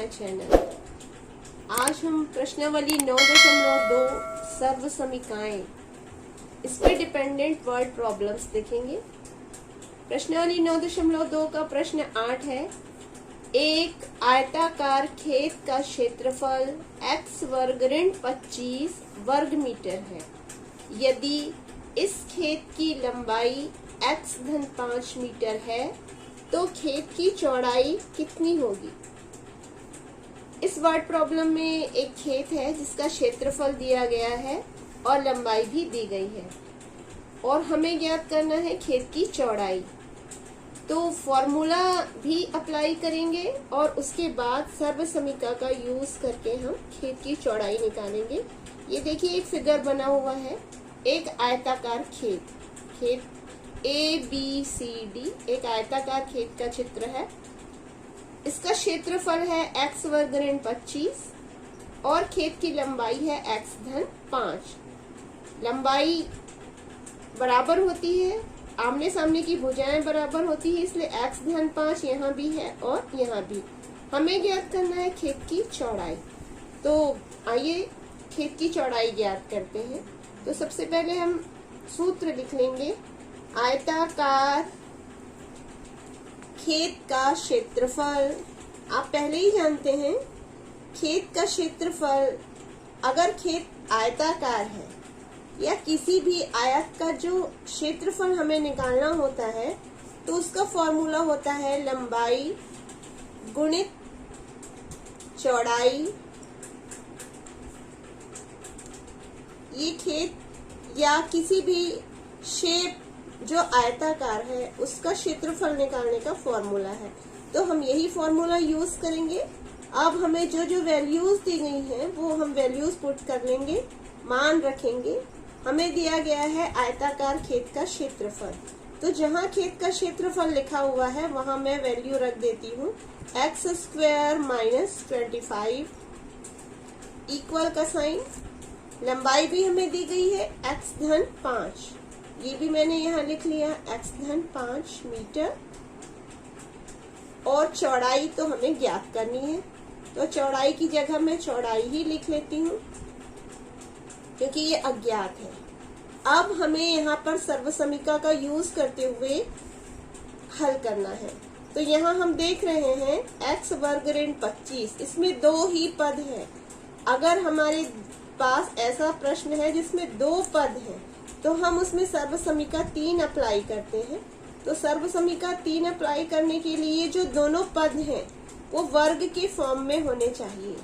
Channel. आज हम प्रश्नावली 9.2 सर्व समीकरण इस पे डिपेंडेंट वर्ड प्रॉब्लम्स देखेंगे। प्रश्नावली 9.2 का प्रश्न 8 है। एक आयताकार खेत का क्षेत्रफल x वर्ग ऋण 25 वर्ग मीटर है। यदि इस खेत की लंबाई x धन 5 मीटर है तो खेत की चौड़ाई कितनी होगी। इस वर्ड प्रॉब्लम में एक खेत है जिसका क्षेत्रफल दिया गया है और लंबाई भी दी गई है और हमें ज्ञात करना है खेत की चौड़ाई। तो फॉर्मूला भी अप्लाई करेंगे और उसके बाद सर्व समीकरण का यूज करके हम खेत की चौड़ाई निकालेंगे। ये देखिए एक फिगर बना हुआ है, एक आयताकार खेत ABCD एक आयताकार खेत का चित्र है। इसका क्षेत्रफल है x वर्ग ऋण 25 और खेत की लंबाई है x धन 5। लंबाई बराबर होती है, आमने सामने की भुजाएं बराबर होती है, इसलिए x धन 5 यहाँ भी है और यहाँ भी। हमें ज्ञात करना है खेत की चौड़ाई। तो आइए खेत की चौड़ाई ज्ञात करते हैं। तो सबसे पहले हम सूत्र लिख लेंगे। आयताकार खेत का क्षेत्रफल आप पहले ही जानते हैं। खेत का क्षेत्रफल, अगर खेत आयताकार है या किसी भी आयत का जो क्षेत्रफल हमें निकालना होता है तो उसका फॉर्मूला होता है लंबाई गुणित चौड़ाई। ये खेत या किसी भी शेप जो आयताकार है उसका क्षेत्रफल निकालने का फॉर्मूला है, तो हम यही फॉर्मूला यूज करेंगे। अब हमें जो जो वैल्यूज दी गई हैं वो हम वैल्यूज पुट कर लेंगे, मान रखेंगे। हमें दिया गया है आयताकार खेत का क्षेत्रफल, तो जहां खेत का क्षेत्रफल लिखा हुआ है वहां मैं वैल्यू रख देती हूँ x स्क्वायर माइनस 25 इक्वल का साइन। लंबाई भी हमें दी गई है x धन 5, ये भी मैंने यहाँ लिख लिया x धन 5 मीटर। और चौड़ाई तो हमें ज्ञात करनी है, तो चौड़ाई की जगह मैं चौड़ाई ही लिख लेती हूँ क्योंकि ये अज्ञात है। अब हमें यहाँ पर सर्व समीकरण का यूज करते हुए हल करना है। तो यहाँ हम देख रहे हैं x वर्ग ऋण 25, इसमें दो ही पद है। अगर हमारे पास ऐसा प्रश्न है जिसमें दो पद है तो हम उसमें सर्व समीकरण 3 अप्लाई करते हैं। तो सर्व समीकरण 3 अप्लाई करने के लिए जो दोनों पद हैं वो वर्ग के फॉर्म में होने चाहिए,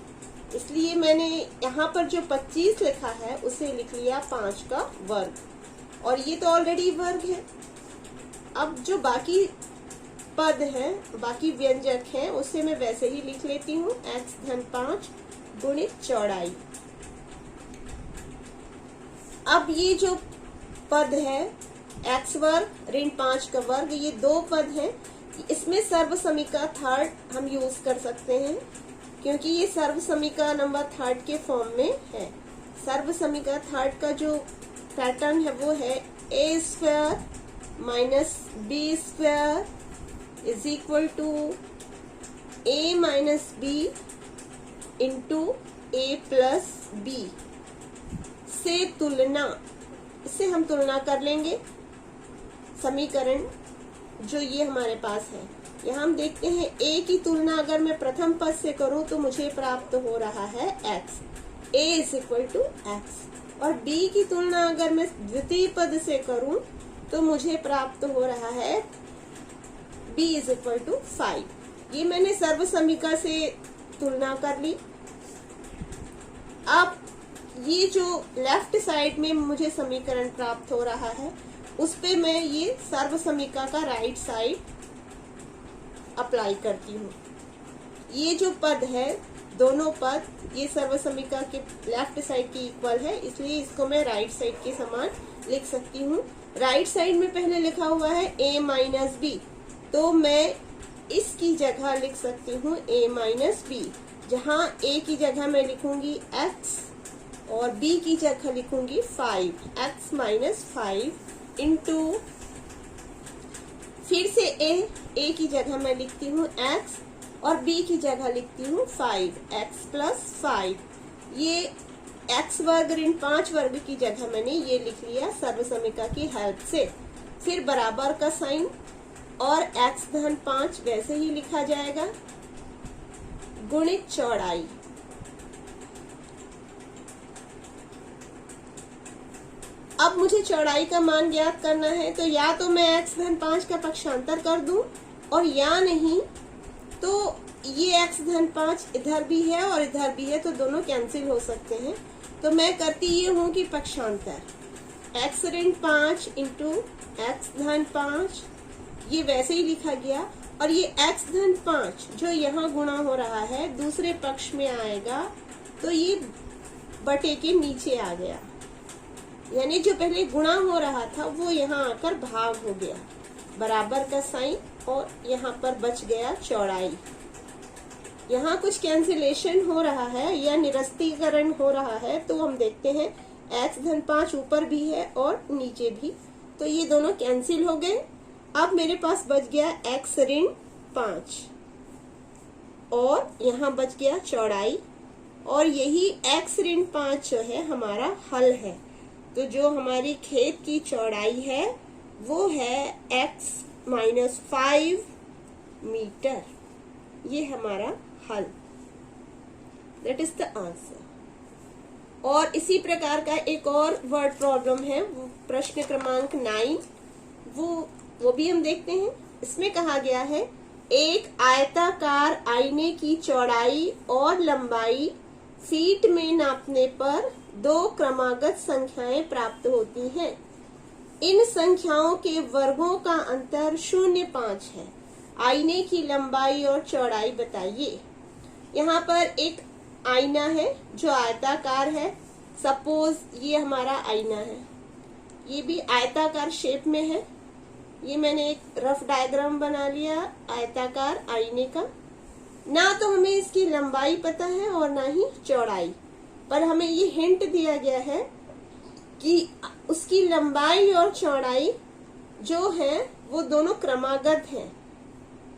इसलिए मैंने यहाँ पर जो 25 लिखा है उसे लिख लिया 5 का वर्ग, और ये तो ऑलरेडी वर्ग है। अब जो बाकी पद हैं, बाकी व्यंजक हैं, उसे मैं वैसे ही लिख लेती हूँ x धन 5 गुणित चौड़ाई। अब ये जो पद है x वर्ग ऋण 5 का वर्ग, ये दो पद हैं। इसमें सर्व समीकरण 3 हम यूज कर सकते हैं क्योंकि ये सर्व समीकरण नंबर 3 के फॉर्म में है। सर्व समीकरण 3 का जो पैटर्न है वो है a square minus b square is equal to a minus b into a plus b से तुलना। इससे हम तुलना कर लेंगे समीकरण जो ये हमारे पास है। यहाँ हम देखते हैं a की तुलना अगर मैं प्रथम पद से करूं तो मुझे प्राप्त हो रहा है x, a is equal to x, और b की तुलना अगर मैं द्वितीय पद से करूं तो मुझे प्राप्त हो रहा है b इज इक्वल टू 5। ये मैंने सर्व समीकरण से तुलना कर ली। अब ये जो लेफ्ट साइड में मुझे समीकरण प्राप्त हो रहा है उस पे मैं ये सर्व समीकरण का राइट साइड अप्लाई करती हूँ। ये जो पद है, दोनों पद ये सर्व समीकरण के लेफ्ट साइड के इक्वल है, इसलिए इसको मैं राइट साइड के समान लिख सकती हूँ। राइट साइड में पहले लिखा हुआ है a माइनस बी, तो मैं इसकी जगह लिख सकती हूँ a माइनस बी, जहाँ a की जगह मैं लिखूंगी x और b की जगह लिखूंगी 5, x माइनस 5 इंटू, फिर से a की जगह मैं लिखती हूँ x और b की जगह लिखती हूँ 5x प्लस 5। ये x वर्ग ऋण 5 वर्ग की जगह मैंने ये लिख लिया सर्व समीकरण की हेल्प से। फिर बराबर का साइन और x धन 5 वैसे ही लिखा जाएगा गुणित चौड़ाई। अब मुझे चौड़ाई का मान ज्ञात करना है, तो या तो मैं x धन 5 का पक्षांतर कर दूं और या नहीं तो ये x धन 5 इधर भी है और इधर भी है तो दोनों कैंसिल हो सकते हैं। तो मैं करती ये हूं कि पक्षांतर x ऋण 5 इंटू x धन 5 ये वैसे ही लिखा गया और ये x धन 5 जो यहाँ गुणा हो रहा है दूसरे पक्ष में आएगा तो ये बटे के नीचे आ गया, यानी जो पहले गुणा हो रहा था वो यहाँ आकर भाग हो गया। बराबर का साइन और यहाँ पर बच गया चौड़ाई। यहाँ कुछ कैंसिलेशन हो रहा है या निरस्तीकरण हो रहा है, तो हम देखते हैं x धन 5 ऊपर भी है और नीचे भी, तो ये दोनों कैंसिल हो गए। अब मेरे पास बच गया x ऋण 5 और यहाँ बच गया चौड़ाई, और यही x ऋण 5 जो है हमारा हल है। तो जो हमारी खेत की चौड़ाई है वो है x माइनस 5 मीटर। ये हमारा हल, दैट इज द आंसर। और इसी प्रकार का एक और वर्ड प्रॉब्लम है, वो प्रश्न क्रमांक 9, वो भी हम देखते हैं। इसमें कहा गया है एक आयताकार आईने की चौड़ाई और लंबाई फीट में नापने पर 2 क्रमागत संख्याएं प्राप्त होती हैं। इन संख्याओं के वर्गों का अंतर 0.5 है। आईने की लंबाई और चौड़ाई बताइए। यहाँ पर एक आईना है जो आयताकार है। सपोज ये हमारा आईना है, ये भी आयताकार शेप में है। ये मैंने एक रफ डायग्राम बना लिया आयताकार आईने का। ना तो हमें इसकी लंबाई पता है और ना ही चौड़ाई, पर हमें ये हिंट दिया गया है कि उसकी लंबाई और चौड़ाई जो है वो दोनों क्रमागत हैं,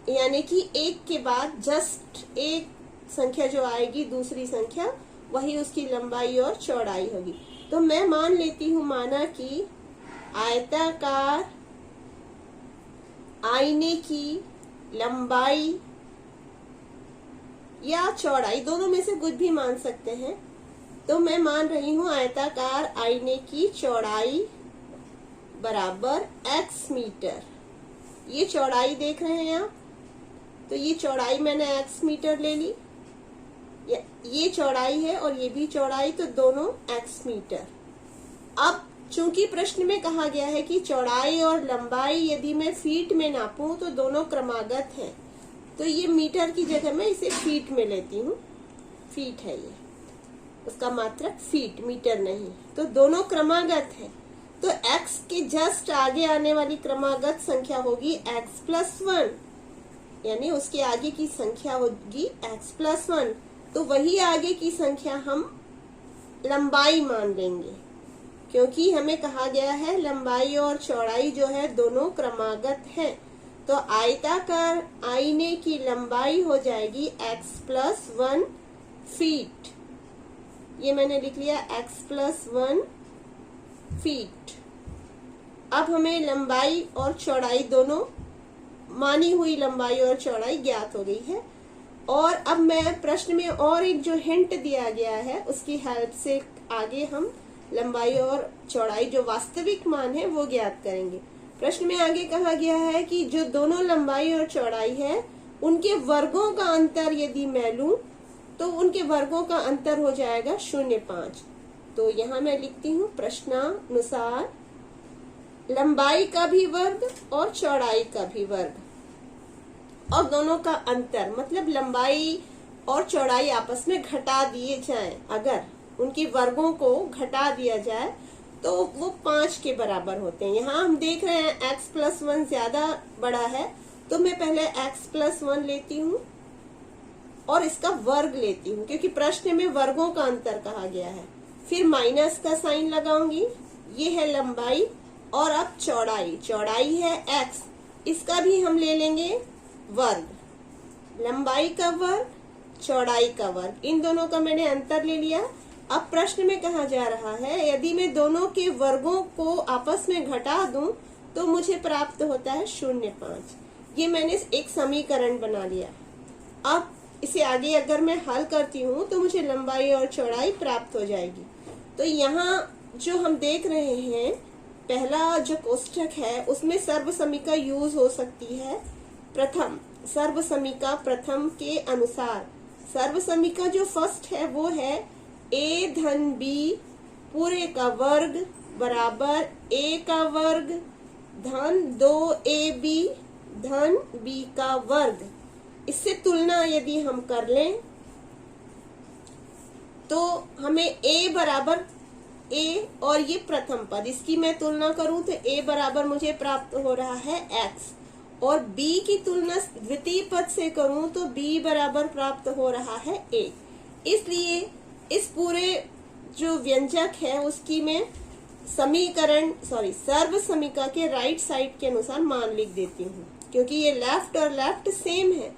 यानी कि एक के बाद जस्ट एक संख्या जो आएगी दूसरी संख्या वही उसकी लंबाई और चौड़ाई होगी। तो मैं मान लेती हूं, माना कि आयताकार आईने की लंबाई या चौड़ाई दोनों में से कुछ भी मान सकते हैं। तो मैं मान रही हूं आयताकार आईने की चौड़ाई बराबर x मीटर। ये चौड़ाई देख रहे हैं आप, तो ये चौड़ाई मैंने x मीटर ले ली। ये चौड़ाई है और ये भी चौड़ाई, तो दोनों x मीटर। अब चूंकि प्रश्न में कहा गया है कि चौड़ाई और लंबाई यदि मैं फीट में नापूं तो दोनों क्रमागत हैं, तो ये मीटर की जगह मैं इसे फीट में लेती हूँ। फीट है ये, उसका मात्रक फीट, मीटर नहीं। तो दोनों क्रमागत है, तो x के जस्ट आगे आने वाली क्रमागत संख्या होगी x प्लस 1, यानी उसके आगे की संख्या होगी x प्लस 1। तो वही आगे की संख्या हम लंबाई मान लेंगे, क्योंकि हमें कहा गया है लंबाई और चौड़ाई जो है दोनों क्रमागत है। तो आयताकार आईने की लंबाई हो जाएगी x प्लस 1 फीट। ये मैंने लिख लिया x प्लस 1 फीट। अब हमें लंबाई और चौड़ाई दोनों मानी हुई लंबाई और चौड़ाई ज्ञात हो गई है। और अब मैं प्रश्न में और एक जो हिंट दिया गया है उसकी हेल्प से आगे हम लंबाई और चौड़ाई जो वास्तविक मान है वो ज्ञात करेंगे। प्रश्न में आगे कहा गया है कि जो दोनों लंबाई और चौड़ाई है उनके वर्गों का अंतर यदि मैं लूं तो उनके वर्गों का अंतर हो जाएगा 0.5। तो यहाँ मैं लिखती हूँ प्रश्नानुसार लंबाई का भी वर्ग और चौड़ाई का भी वर्ग, और दोनों का अंतर मतलब लंबाई और चौड़ाई आपस में घटा दिए जाएं। अगर उनके वर्गों को घटा दिया जाए तो वो 5 के बराबर होते हैं। यहाँ हम देख रहे हैं x प्लस 1 ज्यादा बड़ा है, तो मैं पहले x प्लस 1 लेती हूँ और इसका वर्ग लेती हूँ, क्योंकि प्रश्न में वर्गों का अंतर कहा गया है। फिर माइनस का साइन लगाऊंगी, ये है लंबाई, और अब चौड़ाई, चौड़ाई है x, इसका भी हम ले लेंगे वर्ग। लंबाई का वर्ग, चौड़ाई का वर्ग, इन दोनों का मैंने अंतर ले लिया। अब प्रश्न में कहा जा रहा है यदि मैं दोनों के वर्गों को आपस में घटा दूं तो मुझे प्राप्त होता है 0.5। ये मैंने एक समीकरण बना लिया। अब इसे आगे अगर मैं हल करती हूँ तो मुझे लंबाई और चौड़ाई प्राप्त हो जाएगी। तो यहाँ जो हम देख रहे हैं, पहला जो कोष्ठक है उसमें सर्वसमीका यूज हो सकती है। प्रथम सर्वसमीका प्रथम के अनुसार सर्वसमीका जो फर्स्ट है वो है a धन b पूरे का वर्ग बराबर a का वर्ग धन 2ab धन b का वर्ग। इससे तुलना यदि हम कर लें तो हमें a बराबर a और ये प्रथम पद, इसकी मैं तुलना करूं तो a बराबर मुझे प्राप्त हो रहा है x, और b की तुलना द्वितीय पद से करूं तो b बराबर प्राप्त हो रहा है a। इसलिए इस पूरे जो व्यंजक है उसकी मैं सर्व समीका के राइट साइड के अनुसार मान लिख देती हूँ, क्योंकि ये लेफ्ट और लेफ्ट सेम है।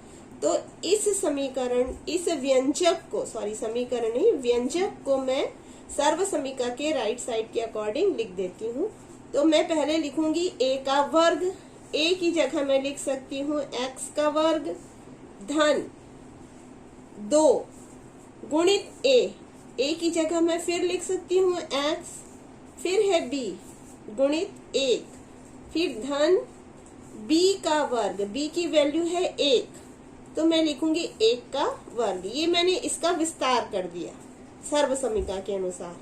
तो इस समीकरण, इस व्यंजक को, समीकरण नहीं, व्यंजक को मैं सर्व समीका के राइट साइड के अकॉर्डिंग लिख देती हूँ। तो मैं पहले लिखूंगी a का वर्ग, a की जगह मैं लिख सकती हूँ x का वर्ग धन 2 गुणित a की जगह मैं फिर लिख सकती हूँ x, फिर है b गुणित 1, फिर धन b का वर्ग, b की वैल्यू है 1 तो मैं लिखूंगी 1 का वर्ग। ये मैंने इसका विस्तार कर दिया सर्व समीका के अनुसार।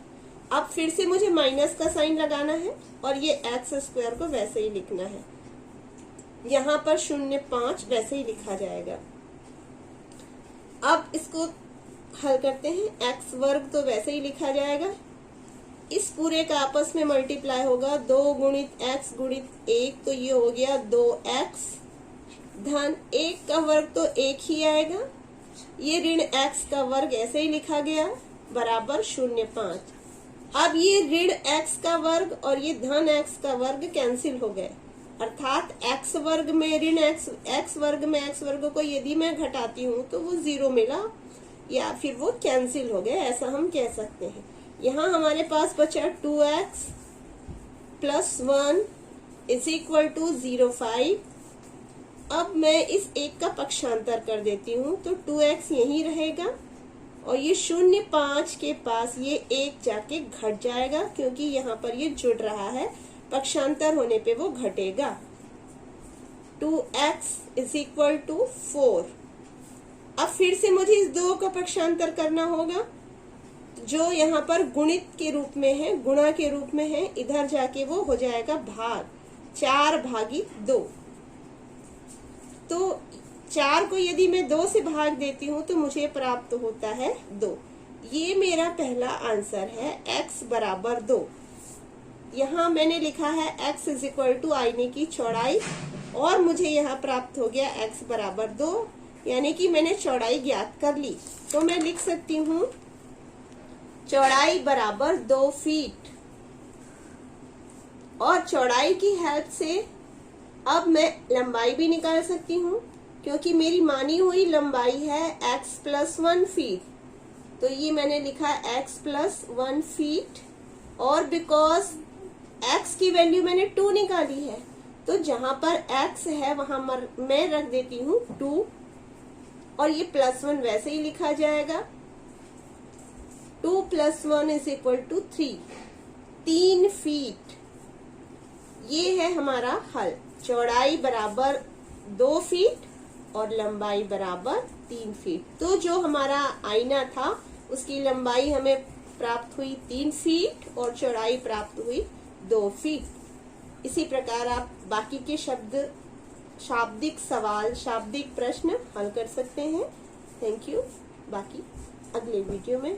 अब फिर से मुझे माइनस का साइन लगाना है और ये एक्स स्क्वायर को वैसे ही लिखना है। यहाँ पर 0.5 वैसे ही लिखा जाएगा। अब इसको हल करते हैं। एक्स वर्ग तो वैसे ही लिखा जाएगा, इस पूरे का आपस में मल्टीप्लाई होगा 2 गुणित एक्स गुणित 1 तो ये हो गया 2x धन 1 का वर्ग तो 1 ही आएगा, ये ऋण x का वर्ग ऐसे ही लिखा गया बराबर 0.5। अब ये ऋण x का वर्ग और ये धन x का वर्ग कैंसिल हो गए, अर्थात x वर्ग में ऋण x वर्ग में x वर्ग को यदि मैं घटाती हूँ तो वो 0 मिला या फिर वो कैंसिल हो गए, ऐसा हम कह सकते हैं। यहाँ हमारे पास बचा 2x plus 1 is equal to 0.5। अब मैं इस एक का पक्षांतर कर देती हूँ तो 2x यहीं रहेगा और ये 0.5 के पास ये 1 जाके घट जाएगा, क्योंकि यहाँ पर ये जुड़ रहा है, पक्षांतर होने पे वो घटेगा। 2x is equal to 4। अब फिर से मुझे इस 2 का पक्षांतर करना होगा, जो यहाँ पर गुणित के रूप में है, गुणा के रूप में है, इधर जाके वो हो जाएगा भाग, 4/2। तो 4 को यदि मैं 2 से भाग देती हूँ तो मुझे प्राप्त होता है 2। ये मेरा पहला आंसर है, x बराबर 2। यहाँ मैंने लिखा है x इज इक्वल टू आईने की चौड़ाई और मुझे यहाँ प्राप्त हो गया x बराबर 2, यानी कि मैंने चौड़ाई ज्ञात कर ली। तो मैं लिख सकती हूँ चौड़ाई बराबर 2 फीट, और चौड़ाई की हेल्प से अब मैं लंबाई भी निकाल सकती हूँ, क्योंकि मेरी मानी हुई लंबाई है x प्लस 1 फीट। तो ये मैंने लिखा x प्लस 1 फीट, और बिकॉज x की वैल्यू मैंने 2 निकाली है तो जहां पर x है वहां मैं रख देती हूँ 2, और ये प्लस 1 वैसे ही लिखा जाएगा। 2 plus 1 is equal to 3 feet. ये है हमारा हल। चौड़ाई बराबर 2 फीट और लंबाई बराबर 3 फीट। तो जो हमारा आईना था उसकी लंबाई हमें प्राप्त हुई 3 फीट और चौड़ाई प्राप्त हुई 2 फीट। इसी प्रकार आप बाकी के शाब्दिक सवाल, शाब्दिक प्रश्न हल कर सकते हैं। Thank you. बाकी अगले वीडियो में